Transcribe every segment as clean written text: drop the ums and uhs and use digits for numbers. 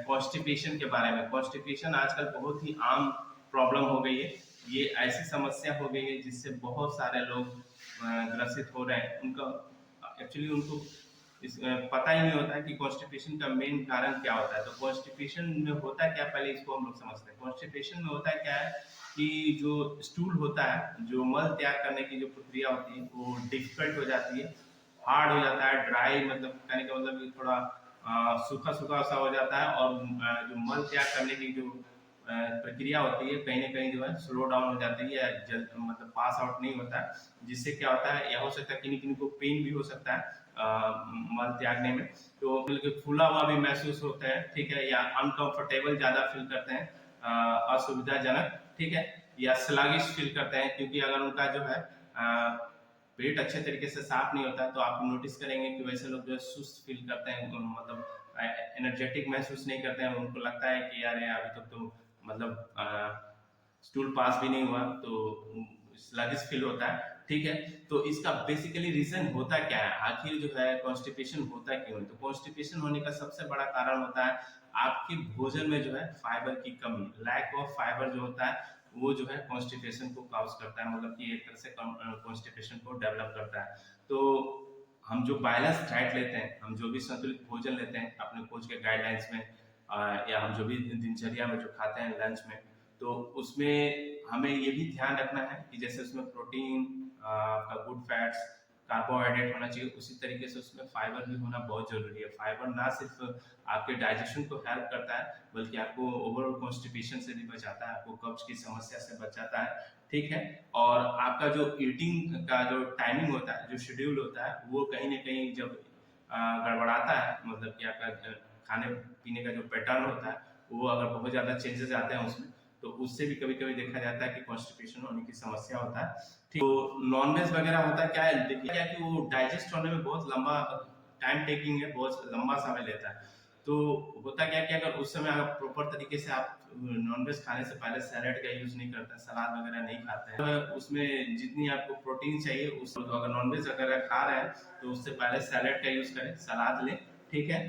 Constipation के बारे में। कॉन्स्टिपेशन आजकल बहुत ही आम प्रॉब्लम हो गई है। ये ऐसी समस्या हो गई है जिससे बहुत सारे लोग ग्रसित हो रहे हैं। उनका एक्चुअली उनको पता ही नहीं होता है कि कॉन्स्टिपेशन का मेन कारण क्या होता है। तो कॉन्स्टिपेशन में होता क्या, पहले इसको हम लोग समझते हैं। कॉन्स्टिपेशन में होता क्या है कि जो स्टूल होता है, जो मल त्याग करने की जो प्रक्रिया होती है, वो डिफिकल्ट हो जाती है, हार्ड हो जाता है, ड्राई, मतलब कहने का मतलब थोड़ा सूखा सूखा सा हो जाता है। और जो मल त्याग करने की जो प्रक्रिया होती है, कहीं ना कहीं जो है स्लो डाउन हो जाती है, या मतलब पास आउट नहीं होता है। जिससे क्या होता है, यह हो सकता है किन्हीं किन्हीं को पेन भी हो सकता है मल त्यागने में। तो मतलब फूला हुआ भी महसूस होता है, ठीक है, या अनकंफर्टेबल ज्यादा फील करते हैं, असुविधाजनक, ठीक है, या स्लगिश फील करते हैं। क्योंकि अगर उनका जो है पेट अच्छे तरीके से साफ नहीं होता है, तो आप नोटिस करेंगे कि वैसे लोग जो है सुस्त फील करते हैं, मतलब एनर्जेटिक महसूस नहीं करते हैं। उनको लगता है कि यार अभी तक तो मतलब स्टूल पास भी नहीं हुआ, तो स्लगिश फील होता है, ठीक है। तो इसका बेसिकली रीजन होता क्या है, आखिर जो है कॉन्स्टिपेशन होता क्यों है। तो कॉन्स्टिपेशन होने का सबसे बड़ा कारण होता है आपके भोजन में जो है फाइबर की कमी। लैक ऑफ फाइबर जो होता है वो जो है कॉन्स्टिपेशन को काउज करता है, मतलब कि एक तरह से कॉन्स्टिपेशन को डेवलप करता है। तो हम जो बैलेंस डाइट लेते हैं, हम जो भी संतुलित भोजन लेते हैं अपने कोच के गाइडलाइंस में, या हम जो भी दिनचर्या में जो खाते हैं लंच में, तो उसमें हमें ये भी ध्यान रखना है कि जैसे उसमें प्रोटीन, आपका गुड फैट्स, कार्बोहाइड्रेट होना चाहिए, उसी तरीके से उसमें फाइबर भी होना बहुत जरूरी है। फाइबर ना सिर्फ आपके डाइजेशन को हेल्प करता है, बल्कि आपको ओवरऑल कॉन्स्टिपेशन से भी बचाता है, आपको कब्ज की समस्या से बचाता है, ठीक है। और आपका जो ईटिंग का जो टाइमिंग होता है, जो शेड्यूल होता है, वो कहीं ना कहीं जब गड़बड़ाता है, मतलब कि आपका खाने पीने का जो पैटर्न होता है, वो अगर बहुत ज्यादा चेंजेस आते हैं उसमें, तो उससे भी कभी कभी देखा जाता है कि कॉन्स्टिपेशन होने की समस्या होता है, ठीक। तो नॉनवेज वगैरह होता क्या है, देखिए क्या कि वो डाइजेस्ट होने में बहुत लंबा टाइम टेकिंग है, बहुत लंबा समय लेता है। तो होता क्या कि अगर उस समय अगर प्रॉपर तरीके से आप नॉनवेज खाने से पहले सैलेड का यूज नहीं करते हैं, सलाद वगैरह नहीं खाते हैं, तो उसमें जितनी आपको प्रोटीन चाहिए उस, अगर नॉनवेज वगैरह खा रहे हैं तो उससे पहले सैलेड का यूज करें, सलाद लें, ठीक है।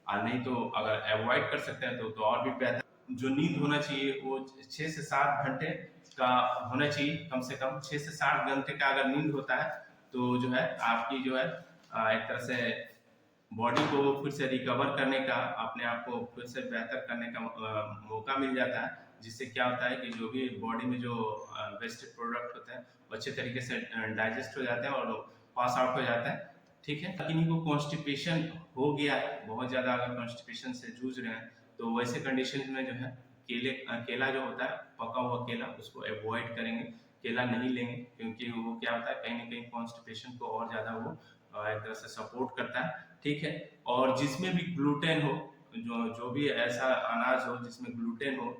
और नहीं तो अगर अवॉइड कर सकते हैं तो और भी बेहतर। जो नींद होना चाहिए वो 6 से 7 घंटे का होना चाहिए, कम से कम 6 से 7 घंटे का अगर नींद होता है तो जो है आपकी जो है एक तरह से बॉडी को फिर से रिकवर करने का, अपने आप को फिर से बेहतर करने का मौका मिल जाता है। जिससे क्या होता है कि जो भी बॉडी में जो वेस्टेड प्रोडक्ट होते हैं वो अच्छे तरीके से डाइजेस्ट हो जाते हैं और पास आउट हो जाता है, ठीक है। किन्हीं को कॉन्स्टिपेशन हो गया है, बहुत ज्यादा अगर कॉन्स्टिपेशन से जूझ रहे हैं, तो वैसे कंडीशन में जो है केला जो होता है, पका हुआ केला, उसको अवॉइड करेंगे, केला नहीं लेंगे। क्योंकि वो क्या होता है, कहीं ना कहीं कॉन्स्टिपेशन को और ज्यादा वो एक तरह से सपोर्ट करता है, ठीक है। और जिसमें भी ग्लूटेन हो, जो भी ऐसा अनाज हो जिसमें ग्लूटेन हो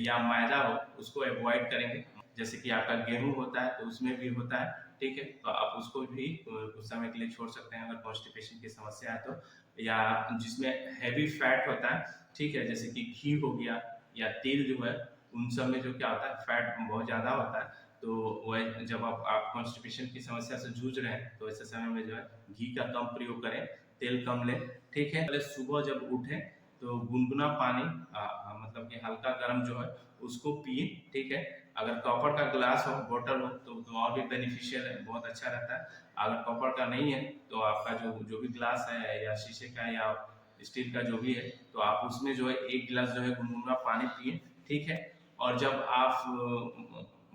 या मैदा हो, उसको अवॉइड करेंगे। जैसे कि आपका गेहूं होता है तो उसमें भी होता है, ठीक है, तो आप उसको भी कुछ समय के लिए छोड़ सकते हैं अगर कॉन्स्टिपेशन की समस्या है तो। या जिसमें हैवी फैट होता है, ठीक है, जैसे कि घी हो गया या तेल जो है, उन सब में जो क्या होता है, फैट बहुत ज्यादा होता है। तो वह जब आप कॉन्स्टिपेशन की समस्या से जूझ रहे हैं तो ऐसे समय में जो है घी का कम प्रयोग करें, तेल कम लें, ठीक है। पहले सुबह जब उठें तो गुनगुना पानी, मतलब कि हल्का गर्म जो है उसको पिए, ठीक है। अगर कॉपर का ग्लास हो, बोतल हो, तो और भी बेनिफिशियल है, बहुत अच्छा रहता है। अगर कॉपर का नहीं है तो आपका जो भी ग्लास है, या शीशे का या स्टील का जो भी है, तो आप उसमें जो है 1 गिलास जो है गुनगुना पानी पिए, ठीक है। और जब आप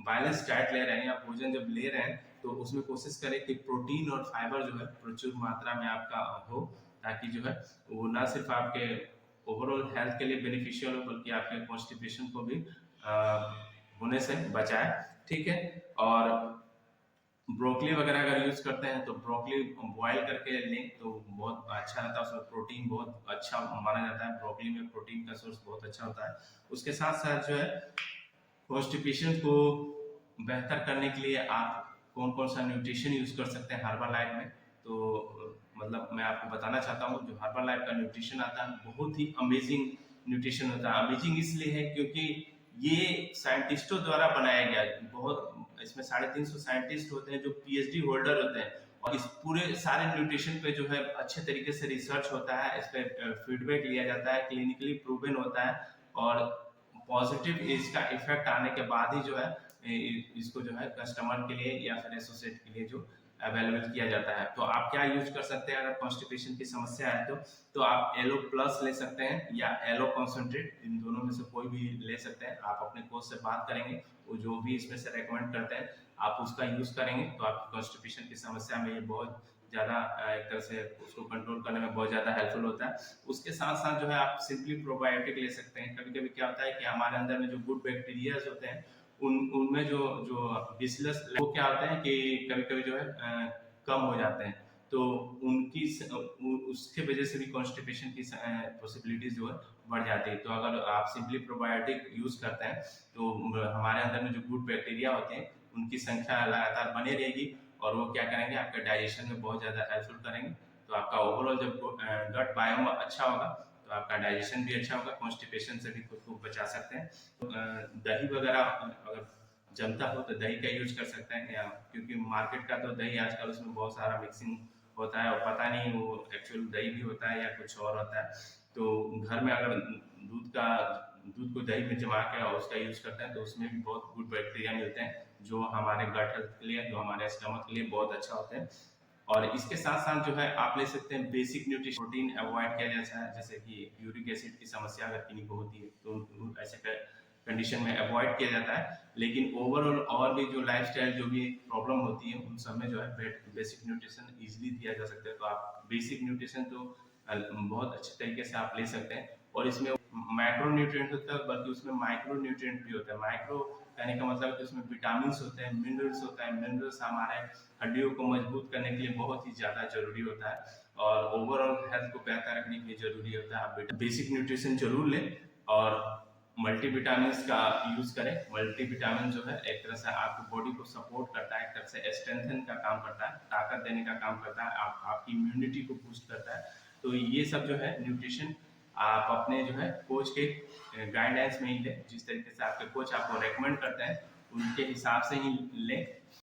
बैलेंस डाइट ले रहे हैं या भोजन जब ले रहे हैं, तो उसमें कोशिश करें कि प्रोटीन और फाइबर जो है प्रचुर मात्रा में आपका हो, ताकि जो है वो ना सिर्फ आपके ओवरऑल हेल्थ के लिए बेनिफिशियल हो, बल्कि आपके कॉन्स्टिपेशन को भी होने से बचाए, ठीक है। और ब्रोकली वगैरह अगर यूज करते हैं तो ब्रोकली बॉयल करके लें तो बहुत अच्छा रहता है, उसमें प्रोटीन बहुत अच्छा माना जाता है, ब्रोकली में प्रोटीन का सोर्स बहुत अच्छा होता है। उसके साथ साथ जो है कॉन्स्टिपेशन को बेहतर करने के लिए आप कौन कौन सा न्यूट्रिशन यूज कर सकते हैं हर्बल लाइफ में। तो मतलब मैं आपको बताना चाहता हूँ, जो हर्बल लाइफ का न्यूट्रिशन आता है बहुत ही अमेजिंग न्यूट्रिशन होता है। अमेजिंग इसलिए है क्योंकि ये साइंटिस्टों द्वारा बनाया गया है। बहुत इसमें 350 साइंटिस्ट होते हैं जो पीएचडी होल्डर होते हैं, और इस पूरे सारे न्यूट्रिशन पे जो है अच्छे तरीके से रिसर्च होता है, इस पर फीडबैक लिया जाता है, क्लिनिकली प्रूवन होता है और पॉजिटिव इसका इफेक्ट आने के बाद ही जो है इसको जो है कस्टमर के लिए या फिर एसोसिएट के लिए जो अवेलेबल किया जाता है। तो आप क्या यूज कर सकते हैं अगर कॉन्स्टिपेशन की समस्या है तो आप एलो प्लस ले सकते हैं या एलो कॉन्सेंट्रेट, इन दोनों में से कोई भी ले सकते हैं। आप अपने कोच से बात करेंगे, वो जो भी इसमें से रेकमेंड करते हैं आप उसका यूज करेंगे तो आपकी कॉन्स्टिपेशन की समस्या में ये बहुत ज़्यादा एक तरह से उसको कंट्रोल करने में बहुत ज़्यादा हेल्पफुल होता है। उसके साथ साथ जो है आप सिंपली प्रोबायोटिक ले सकते हैं। कभी कभी क्या होता है कि हमारे अंदर में जो गुड बैक्टीरियाज होते हैं उनमें जो जो बिस्लस वो क्या होते हैं कि कभी कभी जो है कम हो जाते हैं, तो उनकी उसके वजह से भी कॉन्स्टिपेशन की पॉसिबिलिटीज जो है बढ़ जाती है। तो अगर आप सिंपली प्रोबायोटिक यूज करते हैं तो हमारे अंदर में जो गुड बैक्टीरिया होते हैं उनकी संख्या लगातार बनी रहेगी और वो क्या करेंगे आपके डाइजेशन में बहुत ज़्यादा हेल्पफुल करेंगे। तो आपका ओवरऑल जब गट बायोम अच्छा होगा तो आपका डाइजेशन भी अच्छा होगा, कॉन्स्टिपेशन से भी खुद को बचा सकते हैं। तो दही वगैरह अगर जमता हो तो दही का यूज कर सकते हैं, या क्योंकि मार्केट का तो दही आजकल उसमें बहुत सारा मिक्सिंग होता है और पता नहीं वो एक्चुअल दही भी होता है या कुछ और होता है। तो घर में अगर दूध को दही में जमा के और उसका यूज करते हैं तो उसमें भी बहुत गुड बैक्टीरिया मिलते हैं जो हमारे गट हेल्थ के लिए, जो हमारे स्टमक के लिए बहुत अच्छा होते हैं। और इसके साथ साथ जो है आप ले सकते हैं बेसिक न्यूट्रिशन। प्रोटीन अवॉइड किया जाता है, जैसे कि यूरिक एसिड की समस्या अगर किन्हीं को होती है तो ऐसे कंडीशन में अवॉइड किया जाता है। लेकिन ओवरऑल और भी जो लाइफस्टाइल जो भी प्रॉब्लम होती है उन सब में जो है बेसिक न्यूट्रिशन इजीली दिया जा सकता है। तो आप बेसिक न्यूट्रिशन तो बहुत अच्छे तरीके से आप ले सकते हैं। और इसमें मैक्रो न्यूट्रिएंट होता है बल्कि उसमें माइक्रो न्यूट्रिएंट भी होता है। माइक्रो कहने का मतलब है कि उसमें विटामिन होते हैं, मिनरल्स होता है। मिनरल्स हमारे हड्डियों को मजबूत करने के लिए बहुत ही ज़्यादा जरूरी होता है और ओवरऑल हेल्थ को बेहतर रखने के लिए जरूरी होता है। आप बेसिक न्यूट्रिशन जरूर लें और मल्टीविटामिन का यूज करें। मल्टीविटामिन जो है एक तरह से आपकी बॉडी को सपोर्ट करता है, एक तरह से स्ट्रेंथन का काम करता है, ताकत देने का काम करता है, आपकी इम्यूनिटी को बूस्ट करता है। तो ये सब जो है न्यूट्रिशन आप अपने जो है कोच के गाइडलाइंस में ही लें, जिस तरीके से आपके कोच आपको रेकमेंड करते हैं उनके हिसाब से ही लें।